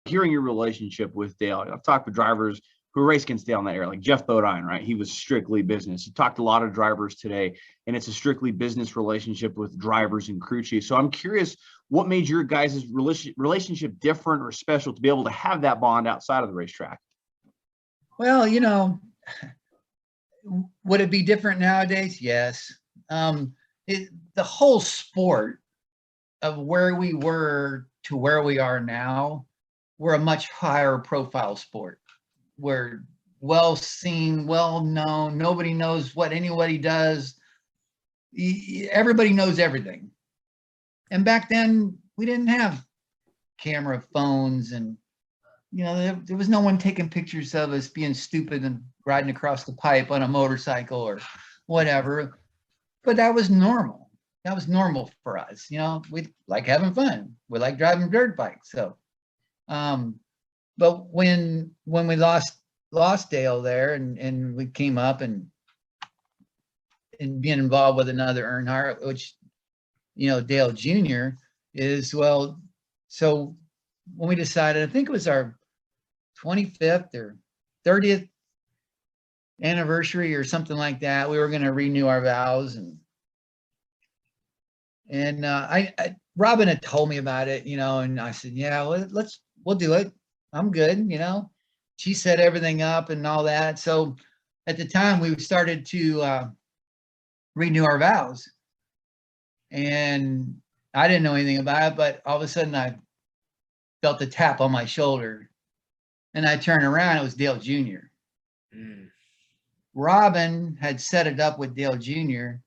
hearing your relationship with Dale. I've talked with drivers who race against Dale in that area, like Jeff Bodine, right? He was strictly business. You talked to a lot of drivers today, and it's a strictly business relationship with drivers and crew chiefs. So I'm curious, what made your guys' relationship different or special to be able to have that bond outside of the racetrack? Well, would it be different nowadays? Yes. The whole sport of where we were to where we are now, we're a much higher profile sport. We're well seen, well known. Nobody knows what anybody does. Everybody knows everything. And back then, we didn't have camera phones, and there was no one taking pictures of us being stupid and riding across the pipe on a motorcycle or whatever. But that was normal. That was normal for us. We like having fun. We like driving dirt bikes. So, but when we lost Dale there, and we came up and being involved with another Earnhardt, which Dale Jr. is, well, so when we decided, I think it was our 25th or 30th anniversary or something like that, we were going to renew our vows, and Robin had told me about it, and I said, yeah, we'll do it. I'm good. She set everything up and all that. So at the time we started to renew our vows, and I didn't know anything about it, but all of a sudden I felt a tap on my shoulder, and I turned around. It was Dale Jr. Robin had set it up with Dale Jr.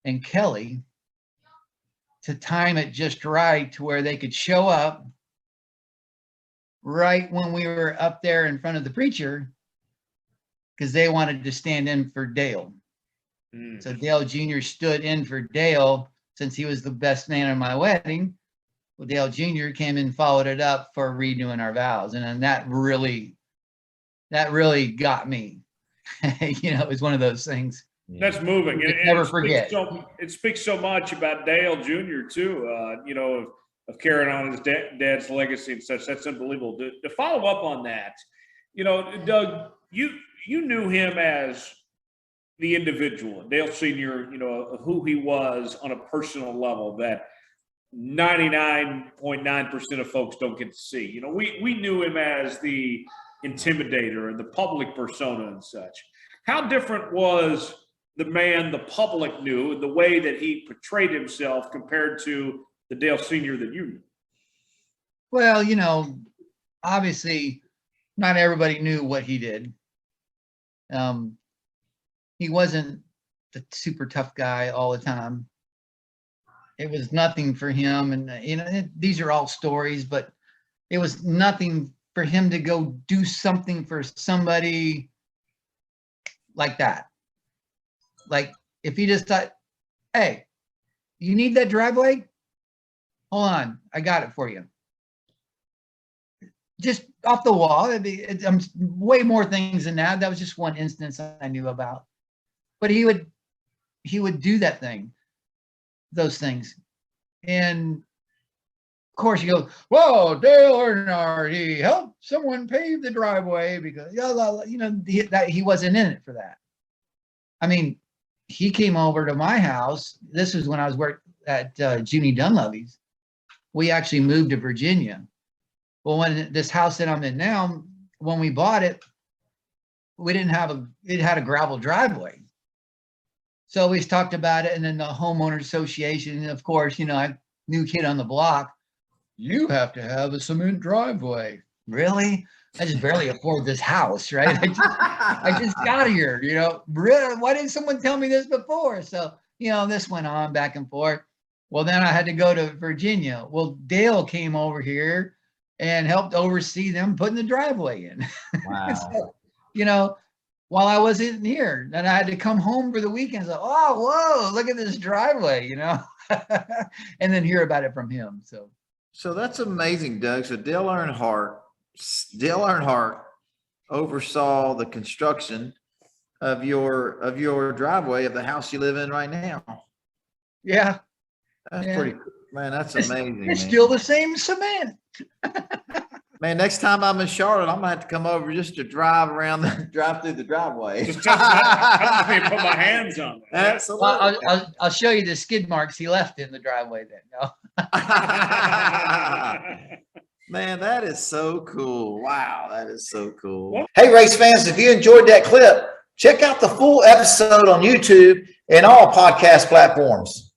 and Kelly to time it just right to where they could show up right when we were up there in front of the preacher, because they wanted to stand in for Dale. So Dale Jr. stood in for Dale since he was the best man at my wedding. Well, Dale Jr. came and followed it up for renewing our vows. And then that really got me. It was one of those things. That's moving. Never forget. It speaks so much about Dale Jr. too, of carrying on his dad's legacy and such. That's unbelievable. To follow up on that, Doug, you knew him as the individual, Dale Sr., who he was on a personal level that 99.9% of folks don't get to see. We knew him as the intimidator and the public persona and such. How different was the man the public knew and the way that he portrayed himself compared to the Dale Sr. that you knew? Well, obviously not everybody knew what he did. He wasn't the super tough guy all the time. It was nothing for him. And, these are all stories, but it was nothing for him to go do something for somebody like that. Like if he just thought, hey, you need that driveway? Hold on, I got it for you. Just off the wall. I'm way more things than that. That was just one instance I knew about. But he would do those things. And of course you go, whoa, Dale Earnhardt, he helped someone pave the driveway because, that he wasn't in it for that. I mean, he came over to my house. This was when I was working at Junie Dunleavy's. We actually moved to Virginia. Well, when this house that I'm in now, when we bought it, we didn't have it had a gravel driveway. So we talked about it, and then the homeowner association, and of course, I new kid on the block, you have to have a cement driveway. Really? I just barely afford this house, right? I just got here, really? Why didn't someone tell me this before? So, this went on back and forth. Well, then I had to go to Virginia. Well, Dale came over here and helped oversee them putting the driveway in. Wow. So, while I wasn't here, then I had to come home for the weekend. So, whoa, look at this driveway, and then hear about it from him. So that's amazing, Doug. So Dale Earnhardt oversaw the construction of your driveway of the house you live in right now. Yeah. That's pretty cool. Man, that's amazing. It's still the same cement. Man, next time I'm in Charlotte, I'm gonna have to come over just to drive through the driveway. Just touch me and put my hands on it. Absolutely. Well, I'll show you the skid marks he left in the driveway then. No. Man, that is so cool. Wow, that is so cool. Hey, race fans, if you enjoyed that clip, check out the full episode on YouTube and all podcast platforms.